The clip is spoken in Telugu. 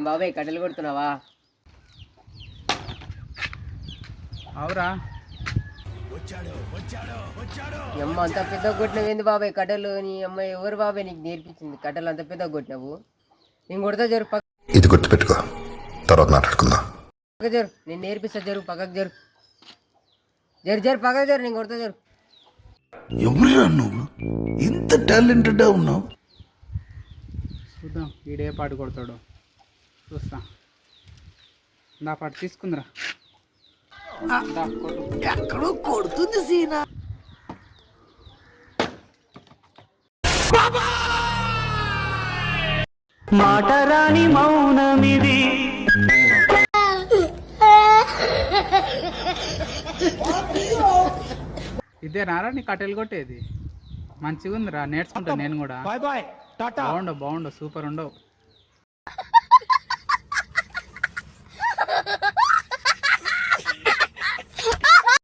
ఏం బాబాయ్ కట్టెలు కొడుతున్నావా? అవురా. నీ అమ్మ అంత పెద్దగా కొట్టినవేంది బాబాయ్ కట్టెలు? నీ అమ్మ ఎవరు బాబాయ్ నీకు నేర్పించింది కట్టెలు అంత పెద్దగా కొట్టినావు? నేను కొడతా జరు ఇది గుర్తుపెట్టుకో, తర్వాత మాట్లాడుకుందాం. పక్కకు జరు, నేను నేర్పిస్తా జరు, పక్కకు జరు జరు జరు పక్కకు జరు, నేను కొడతా జరు. ఎవరురా నువ్వు? ఇంత టాలెంటెడ్ ఉన్నావు. చూద్దాం వీడే పాటు కొడతాడు, చూస్తా. నా పాటు తీసుకుందిరా. ఎక్కడో కొడుతుంది సీనా. మాటరాని మౌనమిది. ఇదే నారా నీ కట్టెలు కొట్టేది? మంచిగా ఉందిరా, నేర్చుకుంటా నేను కూడా. బాగుండవు సూపర్ ఉండవు.